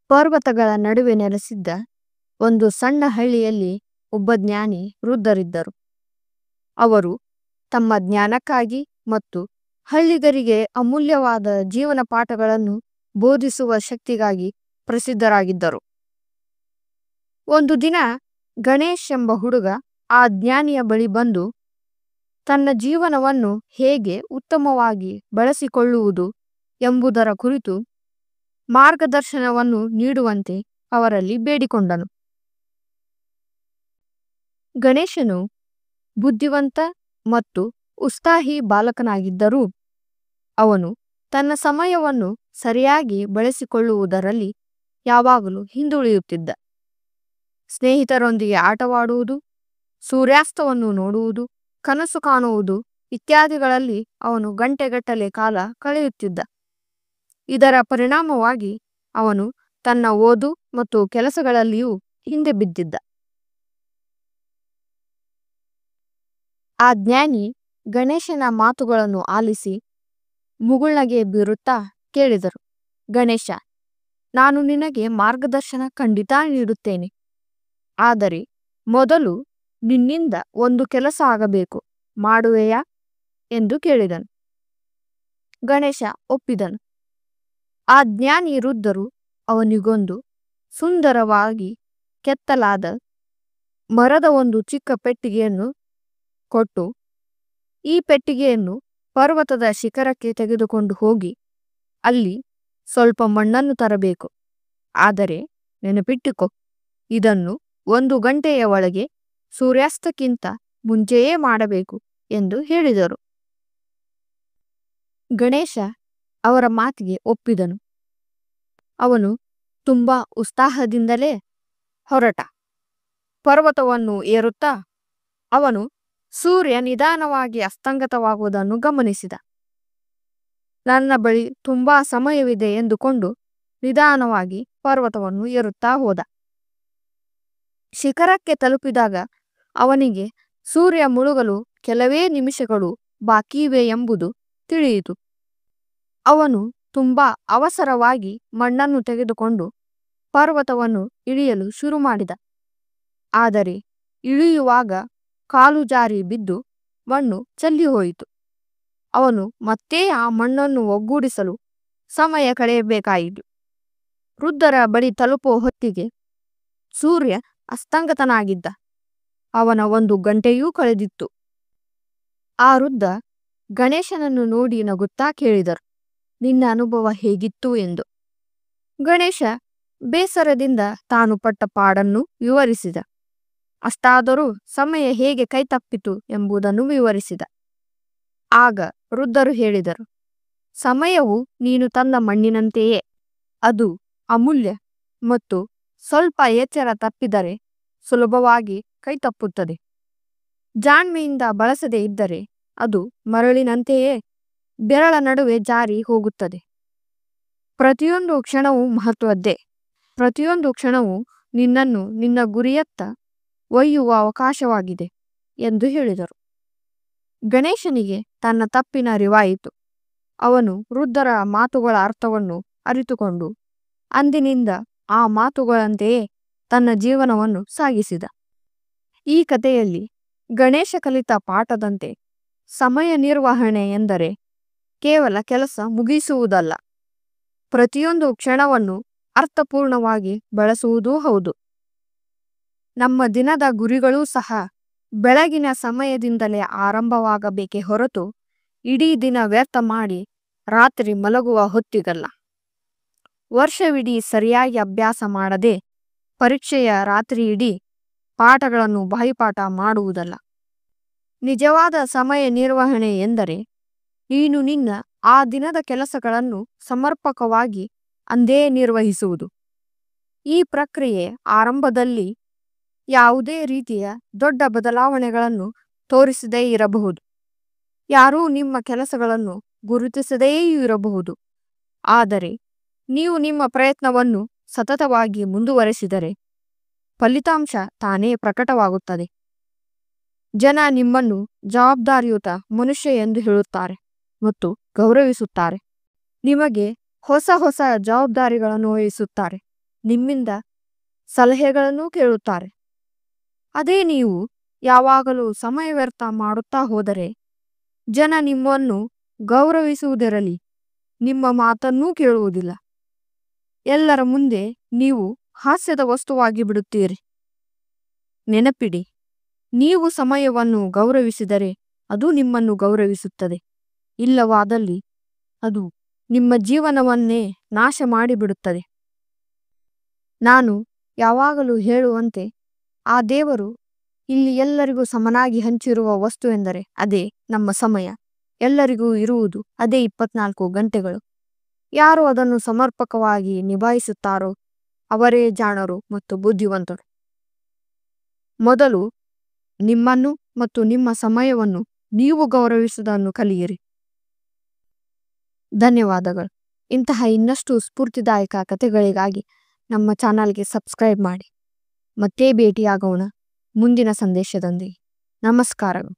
ಪರ್ವತಗಳ ನಡುವೆ ನೆಲೆಸಿದ್ದ ಒಂದು ಸಣ್ಣ ಹಳ್ಳಿಯಲ್ಲಿ ಒಬ್ಬ ಜ್ಞಾನಿ ವೃದ್ಧರಿದ್ದರು. ಅವರು ತಮ್ಮ ಜ್ಞಾನಕ್ಕಾಗಿ ಮತ್ತು ಹಳ್ಳಿಗರಿಗೆ ಅಮೂಲ್ಯವಾದ ಜೀವನ ಪಾಠಗಳನ್ನು ಬೋಧಿಸುವ ಶಕ್ತಿಗಾಗಿ ಪ್ರಸಿದ್ಧರಾಗಿದ್ದರು. ಒಂದು ದಿನ ಗಣೇಶ್ ಎಂಬ ಹುಡುಗ ಆ ಜ್ಞಾನಿಯ ಬಳಿ ಬಂದು ತನ್ನ ಜೀವನವನ್ನು ಹೇಗೆ ಉತ್ತಮವಾಗಿ ಬಳಸಿಕೊಳ್ಳುವುದು ಎಂಬುದರ ಕುರಿತು ಮಾರ್ಗದರ್ಶನವನ್ನು ನೀಡುವಂತೆ ಅವರಲ್ಲಿ ಬೇಡಿಕೊಂಡನು. ಗಣೇಶನು ಬುದ್ಧಿವಂತ ಮತ್ತು ಉತ್ಸಾಹಿ ಬಾಲಕನಾಗಿದ್ದರೂ ಅವನು ತನ್ನ ಸಮಯವನ್ನು ಸರಿಯಾಗಿ ಬಳಸಿಕೊಳ್ಳುವುದರಲ್ಲಿ ಯಾವಾಗಲೂ ಹಿಂದುಳಿಯುತ್ತಿದ್ದ. ಸ್ನೇಹಿತರೊಂದಿಗೆ ಆಟವಾಡುವುದು, ಸೂರ್ಯಾಸ್ತವನ್ನು ನೋಡುವುದು, ಕನಸು ಕಾಣುವುದು ಇತ್ಯಾದಿಗಳಲ್ಲಿ ಅವನು ಗಂಟೆಗಟ್ಟಲೆ ಕಾಲ ಕಳೆಯುತ್ತಿದ್ದ. ಇದರ ಪರಿಣಾಮವಾಗಿ ಅವನು ತನ್ನ ಓದು ಮತ್ತು ಕೆಲಸಗಳಲ್ಲಿಯೂ ಹಿಂದೆ ಬಿದ್ದಿದ್ದ. ಆ ಜ್ಞಾನಿ ಗಣೇಶನ ಮಾತುಗಳನ್ನು ಆಲಿಸಿ ಮುಗುಳ್ನಗೆ ಬೀರುತ್ತಾ ಕೇಳಿದರು, ಗಣೇಶ, ನಾನು ನಿನಗೆ ಮಾರ್ಗದರ್ಶನ ಖಂಡಿತ ನೀಡುತ್ತೇನೆ. ಆದರೆ ಮೊದಲು ನಿನ್ನಿಂದ ಒಂದು ಕೆಲಸ ಆಗಬೇಕು, ಮಾಡುವೆಯಾ ಎಂದು ಕೇಳಿದನು. ಗಣೇಶ ಒಪ್ಪಿದನು. ಆ ಜ್ಞಾನಿ ವೃದ್ಧರು ಅವನಿಗೊಂದು ಸುಂದರವಾಗಿ ಕೆತ್ತಲಾದ ಮರದ ಒಂದು ಚಿಕ್ಕ ಪೆಟ್ಟಿಗೆಯನ್ನು ಕೊಟ್ಟು, ಈ ಪೆಟ್ಟಿಗೆಯನ್ನು ಪರ್ವತದ ಶಿಖರಕ್ಕೆ ತೆಗೆದುಕೊಂಡು ಹೋಗಿ ಅಲ್ಲಿ ಸ್ವಲ್ಪ ಮಣ್ಣನ್ನು ತರಬೇಕು. ಆದರೆ ನೆನಪಿಟ್ಟುಕೋ, ಇದನ್ನು 1 ಗಂಟೆಯ ಒಳಗೆ ಸೂರ್ಯಾಸ್ತಕ್ಕಿಂತ ಮುಂಚೆಯೇ ಮಾಡಬೇಕು ಎಂದು ಹೇಳಿದರು. ಗಣೇಶ ಅವರ ಮಾತಿಗೆ ಒಪ್ಪಿದನು. ಅವನು ತುಂಬಾ ಉತ್ಸಾಹದಿಂದಲೇ ಹೊರಟ. ಪರ್ವತವನ್ನು ಏರುತ್ತಾ ಅವನು ಸೂರ್ಯ ನಿಧಾನವಾಗಿ ಅಸ್ತಂಗತವಾಗುವುದನ್ನು ಗಮನಿಸಿದ. ನನ್ನ ಬಳಿ ತುಂಬಾ ಸಮಯವಿದೆ ಎಂದುಕೊಂಡು ನಿಧಾನವಾಗಿ ಪರ್ವತವನ್ನು ಏರುತ್ತಾ ಹೋದ. ಶಿಖರಕ್ಕೆ ತಲುಪಿದಾಗ ಅವನಿಗೆ ಸೂರ್ಯ ಮುಳುಗಲು ಕೆಲವೇ ನಿಮಿಷಗಳು ಬಾಕಿಯಿವೆ ಎಂಬುದು ತಿಳಿಯಿತು. ಅವನು ತುಂಬಾ ಅವಸರವಾಗಿ ಮಣ್ಣನ್ನು ತೆಗೆದುಕೊಂಡು ಪರ್ವತವನ್ನು ಇಳಿಯಲು ಶುರು ಮಾಡಿದ. ಆದರೆ ಇಳಿಯುವಾಗ ಕಾಲು ಜಾರಿ ಬಿದ್ದು ಮಣ್ಣು ಚೆಲ್ಲಿ ಹೋಯಿತು. ಅವನು ಮತ್ತೆ ಆ ಮಣ್ಣನ್ನು ಒಗ್ಗೂಡಿಸಲು ಸಮಯ ಕಳೆಯಬೇಕಾಯಿತು. ವೃದ್ಧರ ಬಳಿ ತಲುಪುವ ಹೊತ್ತಿಗೆ ಸೂರ್ಯ ಅಸ್ತಂಗತನಾಗಿದ್ದ. ಅವನ 1 ಗಂಟೆಯೂ ಕಳೆದಿತ್ತು. ಆ ವೃದ್ಧ ಗಣೇಶನನ್ನು ನೋಡಿ ನಗುತ್ತಾ ಕೇಳಿದರು, ನಿನ್ನ ಅನುಭವ ಹೇಗಿತ್ತು ಎಂದು. ಗಣೇಶ ಬೇಸರದಿಂದ ತಾನು ಪಟ್ಟ ಪಾಡನ್ನು ವಿವರಿಸಿದ. ಅಷ್ಟಾದರೂ ಸಮಯ ಹೇಗೆ ಕೈತಪ್ಪಿತು ಎಂಬುದನ್ನು ವಿವರಿಸಿದ. ಆಗ ವೃದ್ಧರು ಹೇಳಿದರು, ಸಮಯವು ನೀನು ತಂದ ಮಣ್ಣಿನಂತೆಯೇ. ಅದು ಅಮೂಲ್ಯ ಮತ್ತು ಸ್ವಲ್ಪ ಎಚ್ಚರ ತಪ್ಪಿದರೆ ಸುಲಭವಾಗಿ ಕೈತಪ್ಪುತ್ತದೆ. ಜಾಣ್ಮೆಯಿಂದ ಬಳಸದೇ ಇದ್ದರೆ ಅದು ಮರಳಿನಂತೆಯೇ ಬೆರಳ ನಡುವೆ ಜಾರಿ ಹೋಗುತ್ತದೆ. ಪ್ರತಿಯೊಂದು ಕ್ಷಣವೂ ಮಹತ್ವದ್ದೇ. ಪ್ರತಿಯೊಂದು ಕ್ಷಣವೂ ನಿನ್ನನ್ನು ನಿನ್ನ ಗುರಿಯತ್ತ ಒಯ್ಯುವ ಅವಕಾಶವಾಗಿದೆ ಎಂದು ಹೇಳಿದರು. ಗಣೇಶನಿಗೆ ತನ್ನ ತಪ್ಪಿನ ಅರಿವಾಯಿತು. ಅವನು ವೃದ್ಧರ ಮಾತುಗಳ ಅರ್ಥವನ್ನು ಅರಿತುಕೊಂಡು ಅಂದಿನಿಂದ ಆ ಮಾತುಗಳಂತೆಯೇ ತನ್ನ ಜೀವನವನ್ನು ಸಾಗಿಸಿದ. ಈ ಕಥೆಯಲ್ಲಿ ಗಣೇಶ ಕಲಿತ ಪಾಠದಂತೆ ಸಮಯ ನಿರ್ವಹಣೆ ಎಂದರೆ ಕೇವಲ ಕೆಲಸ ಮುಗಿಸುವುದಲ್ಲ, ಪ್ರತಿಯೊಂದು ಕ್ಷಣವನ್ನು ಅರ್ಥಪೂರ್ಣವಾಗಿ ಬಳಸುವುದೂ ಹೌದು. ನಮ್ಮ ದಿನದ ಗುರಿಗಳೂ ಸಹ ಬೆಳಗಿನ ಸಮಯದಿಂದಲೇ ಆರಂಭವಾಗಬೇಕೇ ಹೊರತು ಇಡೀ ದಿನ ವ್ಯರ್ಥ ಮಾಡಿ ರಾತ್ರಿ ಮಲಗುವ ಹೊತ್ತಿಗಲ್ಲ. ವರ್ಷವಿಡೀ ಸರಿಯಾಗಿ ಅಭ್ಯಾಸ ಮಾಡದೆ ಪರೀಕ್ಷೆಯ ರಾತ್ರಿ ಇಡೀ ಪಾಠಗಳನ್ನು ಬಾಯಿಪಾಠ ಮಾಡುವುದಲ್ಲ. ನಿಜವಾದ ಸಮಯ ನಿರ್ವಹಣೆ ಎಂದರೆ ನೀನು ನಿನ್ನ ಆ ದಿನದ ಕೆಲಸಗಳನ್ನು ಸಮರ್ಪಕವಾಗಿ ಅಂದೇ ನಿರ್ವಹಿಸುವುದು. ಈ ಪ್ರಕ್ರಿಯೆ ಆರಂಭದಲ್ಲಿ ಯಾವುದೇ ರೀತಿಯ ದೊಡ್ಡ ಬದಲಾವಣೆಗಳನ್ನು ತೋರಿಸದೇ ಇರಬಹುದು. ಯಾರೂ ನಿಮ್ಮ ಕೆಲಸಗಳನ್ನು ಗುರುತಿಸದೇ ಇರಬಹುದು. ಆದರೆ ನೀವು ನಿಮ್ಮ ಪ್ರಯತ್ನವನ್ನು ಸತತವಾಗಿ ಮುಂದುವರೆಸಿದರೆ ಫಲಿತಾಂಶ ತಾನೇ ಪ್ರಕಟವಾಗುತ್ತದೆ. ಜನ ನಿಮ್ಮನ್ನು ಜವಾಬ್ದಾರಿಯುತ ಮನುಷ್ಯ ಎಂದು ಹೇಳುತ್ತಾರೆ ಮತ್ತು ಗೌರವಿಸುತ್ತಾರೆ. ನಿಮಗೆ ಹೊಸ ಹೊಸ ಜವಾಬ್ದಾರಿಗಳನ್ನು ವಹಿಸುತ್ತಾರೆ ನಿಮ್ಮಿಂದ ಸಲಹೆಗಳನ್ನು ಕೇಳುತ್ತಾರೆ. ಅದೇ ನೀವು ಯಾವಾಗಲೂ ಸಮಯ ವ್ಯರ್ಥ ಮಾಡುತ್ತಾ ಹೋದರೆ ಜನ ನಿಮ್ಮನ್ನು ಗೌರವಿಸುವುದಿರಲಿ, ನಿಮ್ಮ ಮಾತನ್ನೂ ಕೇಳುವುದಿಲ್ಲ. ಎಲ್ಲರ ಮುಂದೆ ನೀವು ಹಾಸ್ಯದ ವಸ್ತುವಾಗಿ ಬಿಡುತ್ತೀರಿ. ನೆನಪಿಡಿ, ನೀವು ಸಮಯವನ್ನು ಗೌರವಿಸಿದರೆ ಅದು ನಿಮ್ಮನ್ನು ಗೌರವಿಸುತ್ತದೆ. ಇಲ್ಲವಾದಲ್ಲಿ ಅದು ನಿಮ್ಮ ಜೀವನವನ್ನೇ ನಾಶ ಮಾಡಿಬಿಡುತ್ತದೆ. ನಾನು ಯಾವಾಗಲೂ ಹೇಳುವಂತೆ ಆ ದೇವರು ಇಲ್ಲಿ ಎಲ್ಲರಿಗೂ ಸಮನಾಗಿ ಹಂಚಿರುವ ವಸ್ತು ಎಂದರೆ ಅದೇ ನಮ್ಮ ಸಮಯ. ಎಲ್ಲರಿಗೂ ಇರುವುದು ಅದೇ 24 ಗಂಟೆಗಳು. ಯಾರು ಅದನ್ನು ಸಮರ್ಪಕವಾಗಿ ನಿಭಾಯಿಸುತ್ತಾರೋ ಅವರೇ ಜಾಣರು ಮತ್ತು ಬುದ್ಧಿವಂತರು. ಮೊದಲು ನಿಮ್ಮನ್ನು ಮತ್ತು ನಿಮ್ಮ ಸಮಯವನ್ನು ನೀವು ಗೌರವಿಸುವುದನ್ನು ಕಲಿಯಿರಿ. ಧನ್ಯವಾದಗಳು. ಇಂತಹ ಇನ್ನಷ್ಟು ಸ್ಫೂರ್ತಿದಾಯಕ ಕಥೆಗಳಿಗಾಗಿ ನಮ್ಮ ಚಾನಲ್ಗೆ ಸಬ್ಸ್ಕ್ರೈಬ್ ಮಾಡಿ. ಮತ್ತೆ ಭೇಟಿಯಾಗೋಣ ಮುಂದಿನ ಸಂದೇಶದೊಂದಿಗೆ. ನಮಸ್ಕಾರಗಳು.